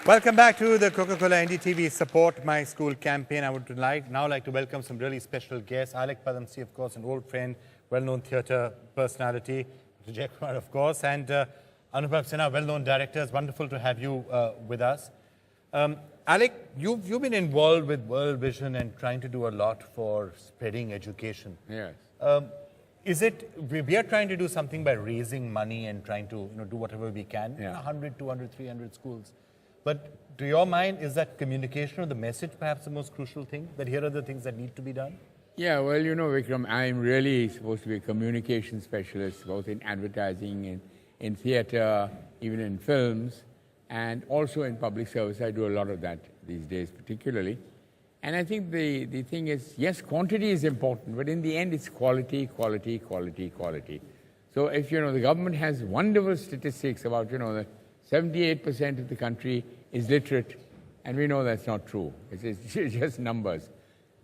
Welcome back to the Coca-Cola NDTV Support My School campaign. I would now like to welcome some really special guests. Alec Padamsee, of course, an old friend, well-known theatre personality, Jay Kumar, of course, and Anubhav Sinha, well-known director. It's wonderful to have you with us. Alec, you've been involved with World Vision and trying to do a lot for spreading education. Yes. We are trying to do something by raising money and trying to do whatever we can, Yeah. 100, 200, 300 schools. But to your mind, is that communication or the message perhaps the most crucial thing? That here are the things that need to be done? Yeah, well, Vikram, I'm really supposed to be a communication specialist, both in advertising and in theatre, even in films, and also in public service. I do a lot of that these days, particularly. And I think the thing is, yes, quantity is important, but in the end, it's quality, quality, quality, quality. So if, the government has wonderful statistics about, the 78% of the country is literate, and we know that's not true. It's just numbers.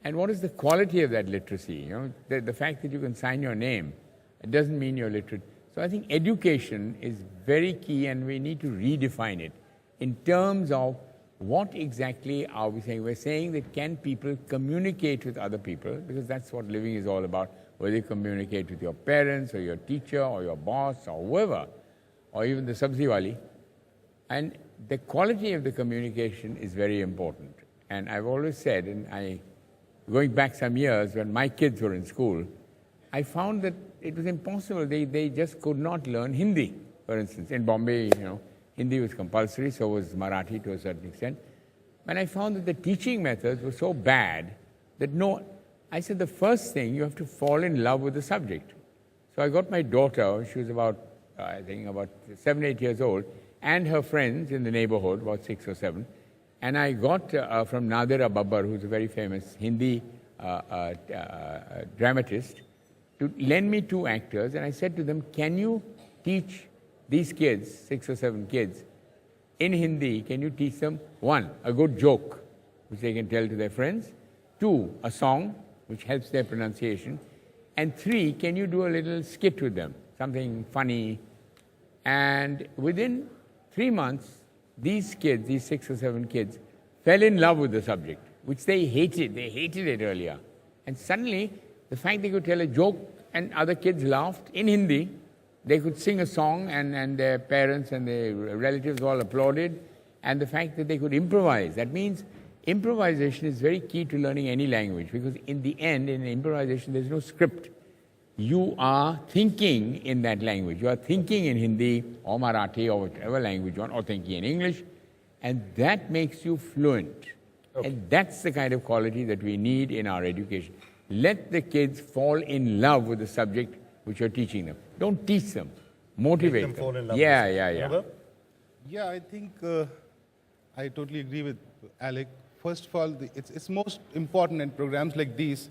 And what is the quality of that literacy? The fact that you can sign your name, it doesn't mean you're literate. So I think education is very key, and we need to redefine it in terms of what exactly are we saying? We're saying that can people communicate with other people, because that's what living is all about, whether you communicate with your parents or your teacher or your boss or whoever, or even the sabzi wali. And the quality of the communication is very important. And I've always said, and going back some years when my kids were in school, I found that it was impossible. They just could not learn Hindi, for instance. In Bombay, Hindi was compulsory, so was Marathi to a certain extent. And I found that the teaching methods were so bad that I said the first thing, you have to fall in love with the subject. So I got my daughter, she was about 7, 8 years old, and her friends in the neighborhood, about 6 or 7. And I got from Nadira Babbar, who's a very famous Hindi dramatist, to lend me 2 actors. And I said to them, can you teach these kids, 6 or 7 kids, in Hindi, can you teach them, 1, a good joke, which they can tell to their friends, 2, a song, which helps their pronunciation, and 3, can you do a little skit with them, something funny. And within 3 months, these kids, these 6 or 7 kids, fell in love with the subject, which they hated. They hated it earlier. And suddenly, the fact they could tell a joke and other kids laughed in Hindi, they could sing a song and their parents and their relatives all applauded, and the fact that they could improvise. That means improvisation is very key to learning any language, because in the end, in improvisation, there's no script. You are thinking in that language. You are thinking in Hindi or Marathi or whatever language you want, or thinking in English, and that makes you fluent. Okay. And that's the kind of quality that we need in our education. Let the kids fall in love with the subject which you're teaching them. Don't teach them. Motivate them. Fall in love Yeah. Yeah, I think I totally agree with Alec. First of all, it's most important in programs like these,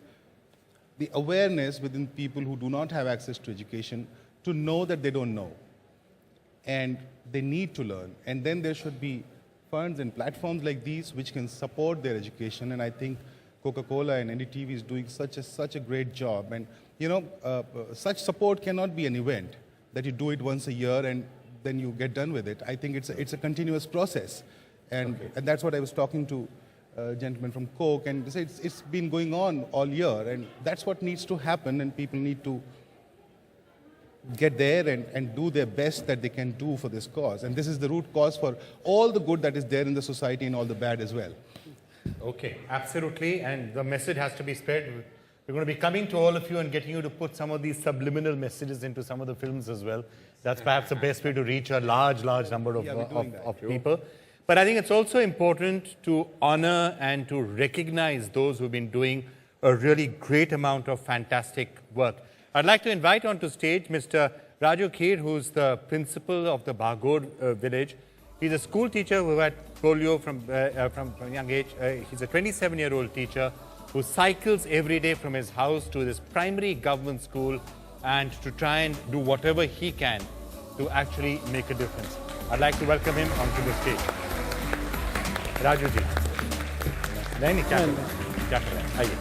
the awareness within people who do not have access to education to know that they don't know. And they need to learn. And then there should be funds and platforms like these which can support their education. And I think Coca-Cola and NDTV is doing such a great job. And such support cannot be an event that you do it once a year and then you get done with it. I think it's a continuous process. And that's what I was talking to a gentleman from Coke, and they said it's been going on all year, and that's what needs to happen, and people need to get there and do their best that they can do for this cause. And this is the root cause for all the good that is there in the society and all the bad as well. Okay, absolutely. And the message has to be spread. We're going to be coming to all of you and getting you to put some of these subliminal messages into some of the films as well. That's perhaps the best way to reach a large number of people. But I think it's also important to honor and to recognize those who've been doing a really great amount of fantastic work. I'd like to invite onto stage Mr. Raju Kheer, who's the principal of the Bhagod village. He's a school teacher who had polio from a young age. He's a 27-year-old teacher who cycles every day from his house to this primary government school and to try and do whatever he can to actually make a difference. I'd like to welcome him onto the stage. Raju ji. नहीं क्या कर रहे हैं आइए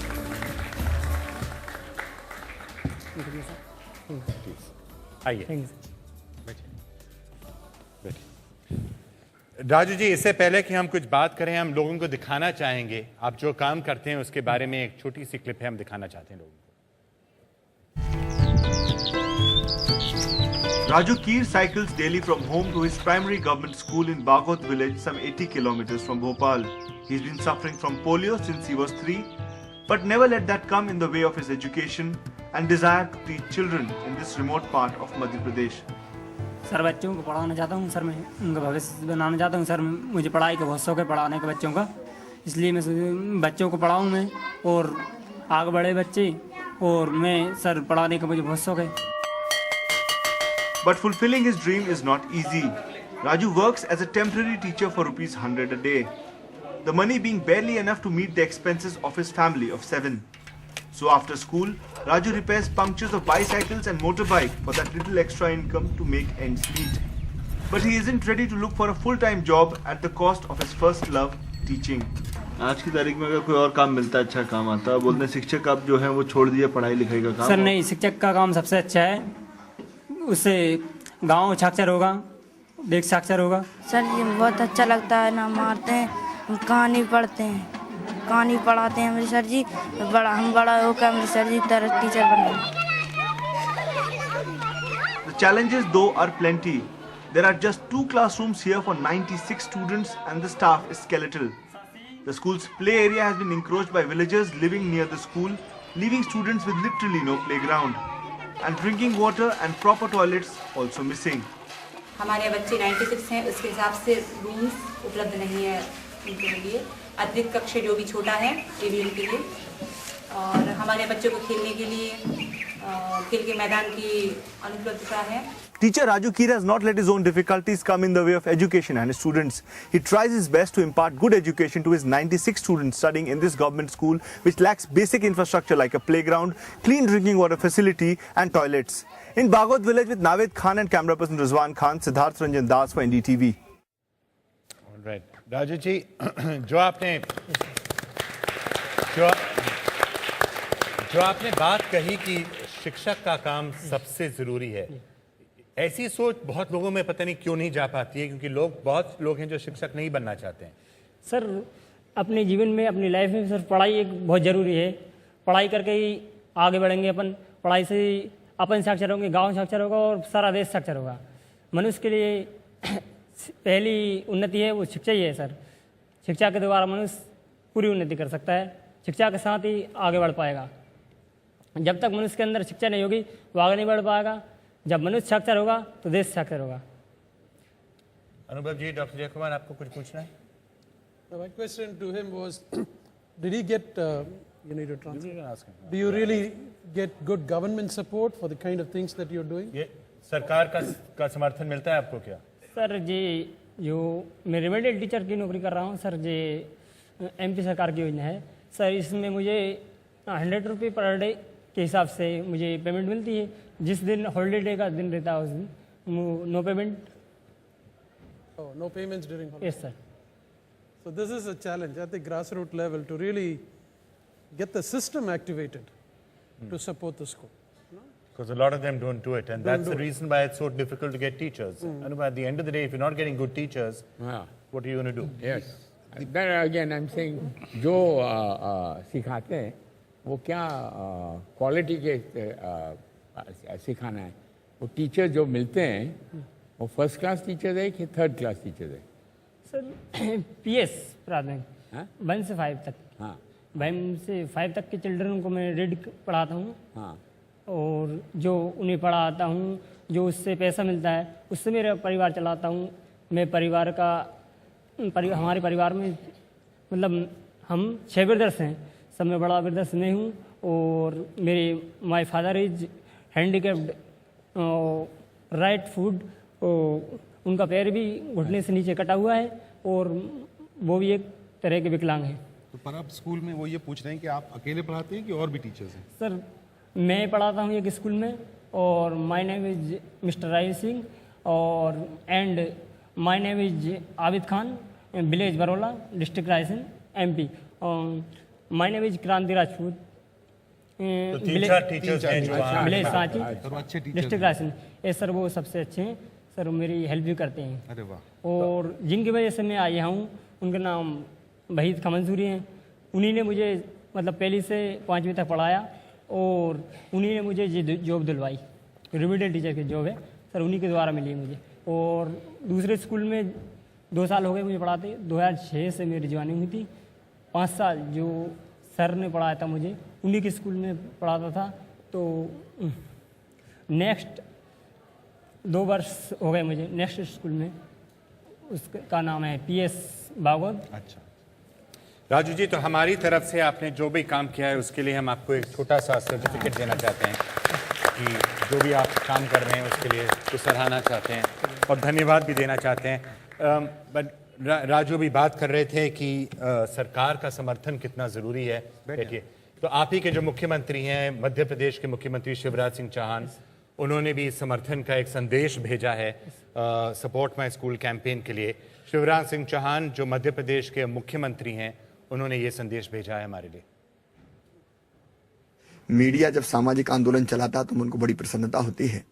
आइए बैठिए राजू जी, इससे पहले कि हम कुछ बात करें, हम लोगों को दिखाना चाहेंगे आप जो काम करते हैं उसके बारे में एक छोटी सी क्लिप है, हम दिखाना चाहते हैं लोगों को। Raju Keer cycles daily from home to his primary government school in Bagot village, some 80 kilometers from Bhopal. He's been suffering from polio since he was 3, but never let that come in the way of his education and desire to teach children in this remote part of Madhya Pradesh. Sir बच्चों को पढ़ाना चाहता हूँ sir, मैं उनका भविष्य बनाना चाहता हूँ सर। मुझे पढ़ाई का बहुत शौक है, पढ़ाने के बच्चों का, इसलिए मैं बच्चों को पढ़ाऊँ मैं और आगे बढ़े बच्चे, और मैं सर पढ़ाने का मुझे बहुत शौक है। But fulfilling his dream is not easy. Raju works as a temporary teacher for rupees 100 a day, the money being barely enough to meet the expenses of his family of 7. So after school, Raju repairs punctures of bicycles and motorbike for that little extra income to make ends meet. But he isn't ready to look for a full-time job at the cost of his first love, teaching. आज की तारीख में अगर कोई और काम मिलता है, अच्छा काम आता है, बोलते हैं शिक्षक आप जो है वो छोड़ दिए पढ़ाई लिखाई का काम। सर नहीं, शिक्षक का काम सबसे अच्छा है, उससे गांव साक्षर होगा, देश साक्षर होगा। सर ये बहुत अच्छा लगता है ना, मारते हैं, हम कहानी पढ़ते हैं, कहानी पढ़ाते हैं मेरे सर जी। हम बड़ा होकर मेरे सर जी तरह टीचर बने। The challenges though are plenty. There are just 2 classrooms here for 96 students and the staff is skeletal. The school's play area has been encroached by villagers living near the school, leaving students with literally no playground. And drinking water and proper toilets also missing. हमारे बच्चे 96 हैं, उसके हिसाब से rooms उपलब्ध नहीं है उनके लिए। अतिरिक्त कक्ष जो भी छोटा है ये भी उनके लिए, और हमारे बच्चों को खेलने के लिए खेल के मैदान की अनुपलब्धता है। Teacher Raju Keer has not let his own difficulties come in the way of education and his students. He tries his best to impart good education to his 96 students studying in this government school, which lacks basic infrastructure like a playground, clean drinking water facility and toilets. In Bagot village with Navid Khan and camera person Rizwan Khan, Siddharth Ranjan Das for NDTV. All right. Raju ji, जो आपने बात कही कि शिक्षक का काम सबसे ज़रूरी है, ऐसी सोच बहुत लोगों में पता नहीं क्यों नहीं जा पाती है, क्योंकि बहुत लोग हैं जो शिक्षक नहीं बनना चाहते हैं। सर अपने जीवन में, अपनी लाइफ में सर पढ़ाई एक बहुत ज़रूरी है। पढ़ाई करके ही आगे बढ़ेंगे अपन, पढ़ाई से ही अपन साक्षर होंगे, गांव साक्षर होगा और सारा देश साक्षर होगा। मनुष्य के लिए पहली उन्नति है वो शिक्षा ही है सर। शिक्षा के द्वारा मनुष्य पूरी उन्नति कर सकता है, शिक्षा के साथ ही आगे बढ़ पाएगा। जब तक मनुष्य के अंदर शिक्षा नहीं होगी वो आगे नहीं बढ़ पाएगा। जब मनुष्य साक्षर होगा तो देश साक्षर होगा। अनुभव जी, डॉक्टर जयकुमार, आपको कुछ पूछना है? My question to him was, did he get, you need to translate, do you really get good government support for the kind of things that you're doing? ये सरकार का समर्थन मिलता है आपको क्या? सर जी, जो मैं रेमेडियल टीचर की नौकरी कर रहा हूँ सर जी, एमपी सरकार की योजना है सर। इसमें मुझे 100 रुपये पर डे के हिसाब से मुझे पेमेंट मिलती है। जिस दिन हॉलीडे डे का दिन रहता है उस दिन no payment. Oh, no payments during holiday. Yes sir. So this is a challenge at the grassroots level to really get the system activated to support the school. Because a lot of them don't do it, and that's the reason why it's so difficult to get teachers. And at the end of the day, if you're not getting good teachers, what are you going to do? Yes. Then again, I'm saying, जो सिखाते हैं वो क्या quality के सिखाना है। वो teacher जो मिलते हैं वो फर्स्ट क्लास टीचर है कि थर्ड क्लास टीचर है? सर पीएस प्राथमिक 1 से 5 तक। हाँ, 1 से 5 तक के चिल्ड्रन को मैं रीड पढ़ाता हूँ। हाँ, और जो उन्हें पढ़ाता हूँ, जो उससे पैसा मिलता है उससे मेरा परिवार चलाता हूँ। मैं हमारे परिवार में मतलब हम 6 ब्रदर्स हैं, सब में बड़ा ब्रदर्स मैं हूँ। और मेरे my father is handicapped right food, उनका पैर भी घुटने से नीचे कटा हुआ है और वो भी एक तरह के विकलांग हैं। तो पर आप स्कूल में वो ये पूछ रहे हैं कि आप अकेले पढ़ाते हैं कि और भी टीचर्स हैं? सर मैं पढ़ाता हूँ एक स्कूल में, और my name is mister Rai Singh, और and my name is Abid Khan, village Barola, district Raisen, MP. My name is क्रांति राजपूत, टीचर्स हैं जो वहाँ विलेज सांची, तो अच्छे टीचर डिस्ट्रिक्ट रायसेन। ये सर वो सबसे अच्छे हैं सर, मेरी हेल्प भी करते हैं। अरे वाह। और जिनकी वजह से मैं यहाँ हूँ उनका नाम वहीद खमंसूरी हैं। उन्हीं ने मुझे मतलब पहली से 5वीं तक पढ़ाया और उन्हीं ने मुझे ये जॉब दिलवाई। रिमीडियल टीचर की जॉब है सर, उन्हीं के द्वारा मिली मुझे। और दूसरे स्कूल में 2 साल हो गए मुझे पढ़ाते। 2006 से मेरी ज्वाइनिंग हुई थी। 5 साल जो सर ने पढ़ाया था मुझे, उन्हीं के स्कूल में पढ़ाता था। तो नेक्स्ट 2 वर्ष हो गए मुझे नेक्स्ट स्कूल में, उसका नाम है PS भागवत। अच्छा राजू जी, तो हमारी तरफ से आपने जो भी काम किया है उसके लिए हम आपको एक छोटा सा सर्टिफिकेट देना चाहते हैं कि जो भी आप काम कर रहे हैं उसके लिए तो सराहना चाहते हैं और धन्यवाद भी देना चाहते हैं। बट राजू भी बात कर रहे थे कि सरकार का समर्थन कितना ज़रूरी है। बैठिए। तो आप ही के जो मुख्यमंत्री हैं, मध्य प्रदेश के मुख्यमंत्री शिवराज सिंह चौहान, उन्होंने भी समर्थन का एक संदेश भेजा है सपोर्ट माई स्कूल कैंपेन के लिए। शिवराज सिंह चौहान जो मध्य प्रदेश के मुख्यमंत्री हैं, उन्होंने ये संदेश भेजा है हमारे लिए। मीडिया जब सामाजिक आंदोलन चलाता है तो उनको बड़ी प्रसन्नता होती है,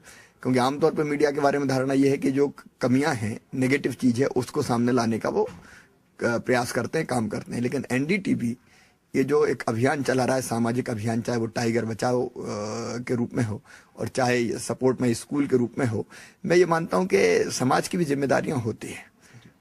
क्योंकि आमतौर पर मीडिया के बारे में धारणा यह है कि जो कमियां हैं, नेगेटिव चीज है, उसको सामने लाने का वो प्रयास करते हैं, काम करते हैं। लेकिन NDTV ये जो एक अभियान चला रहा है, सामाजिक अभियान, चाहे वो टाइगर बचाओ के रूप में हो और चाहे सपोर्ट माई स्कूल के रूप में हो, मैं ये मानता हूं कि समाज की भी जिम्मेदारियां होती हैं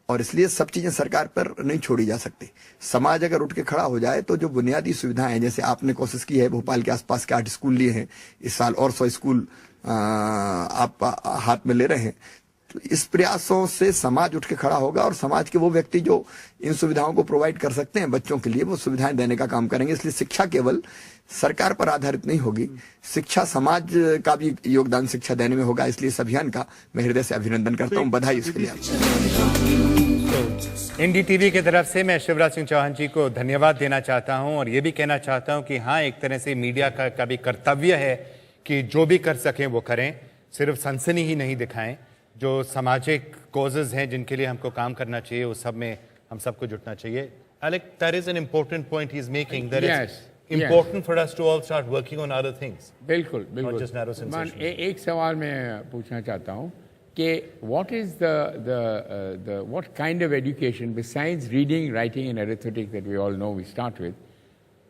और इसलिए सब चीजें सरकार पर नहीं छोड़ी जा सकती। समाज अगर उठ के खड़ा हो जाए तो जो बुनियादी सुविधाएं हैं, जैसे आपने कोशिश की है, भोपाल के आसपास के 8 स्कूल लिए हैं, इस साल और 100 स्कूल आप हाथ में ले रहे हैं, तो इस प्रयासों से समाज उठ के खड़ा होगा और समाज के वो व्यक्ति जो इन सुविधाओं को प्रोवाइड कर सकते हैं बच्चों के लिए, वो सुविधाएं देने का काम करेंगे। इसलिए शिक्षा केवल सरकार पर आधारित नहीं होगी, शिक्षा समाज का भी योगदान शिक्षा देने में होगा। इसलिए इस अभियान का मैं हृदय से अभिनंदन करता हूँ, बधाई इसके लिए। NDTV की तरफ से मैं शिवराज सिंह चौहान जी को धन्यवाद देना चाहता हूं और ये भी कहना चाहता हूं कि हाँ, एक तरह से मीडिया का भी कर्तव्य है कि जो भी कर सकें वो करें, सिर्फ सनसनी ही नहीं दिखाएं। जो सामाजिक कॉजेज हैं जिनके लिए हमको काम करना चाहिए, उस सब में हम सबको जुटना चाहिए। Alec, that is an important point he's making, that it's important for us to all start working on other things. बिल्कुल बिल्कुल। Not just narrow sensation. एक सवाल मैं पूछना चाहता हूँ कि what is the what kind of education besides reading, writing and arithmetic that we all know we start with,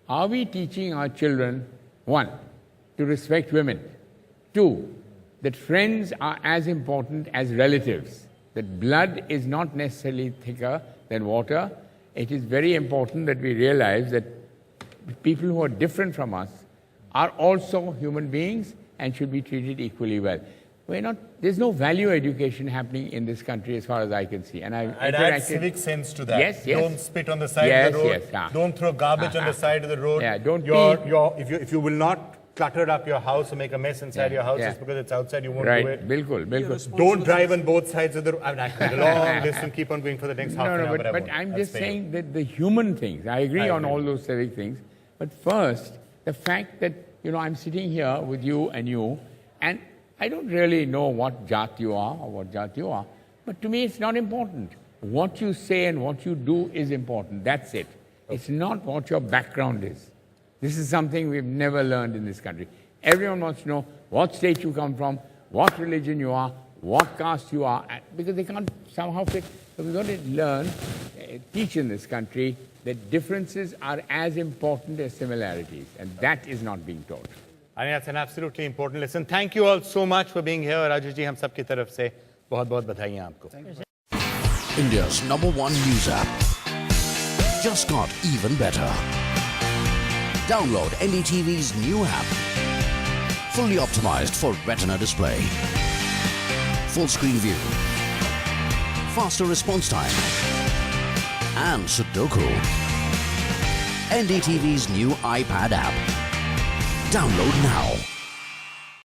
are we teaching our children, 1, to respect women, 2, that friends are as important as relatives, that blood is not necessarily thicker than water. It is very important that we realize that people who are different from us are also human beings and should be treated equally well. There's no value education happening in this country as far as I can see. And I'd add civic sense to that. Yes, yes. Don't spit on the side of the road. Yes. Don't throw garbage on the side of the road. Yeah, don't if you will not clutter up your house or make a mess inside your house just because it's outside, you won't do it. Bilkul. Don't drive on both sides of the road. I mean, I could go long distance, keep on going for the next half an hour. But I'm just saying that the human things, I agree on all those civic things, but first, the fact that, I'm sitting here with you, and I don't really know what jat you are or what jat you are, but to me it's not important. What you say and what you do is important. That's it. It's not what your background is. This is something we've never learned in this country. Everyone wants to know what state you come from, what religion you are, what caste you are, because they can't somehow fit. So we've got to learn, teach in this country that differences are as important as similarities, and that is not being taught. I think that's an absolutely important lesson. Thank you all so much for being here. Raju ji, हम सब की तरफ से बहुत-बहुत बधाइयाँ आपको. India's #1 news app just got even better. Download NDTV's new app. Fully optimized for Retina display. Full screen view. Faster response time. And Sudoku. NDTV's new iPad app. Download now.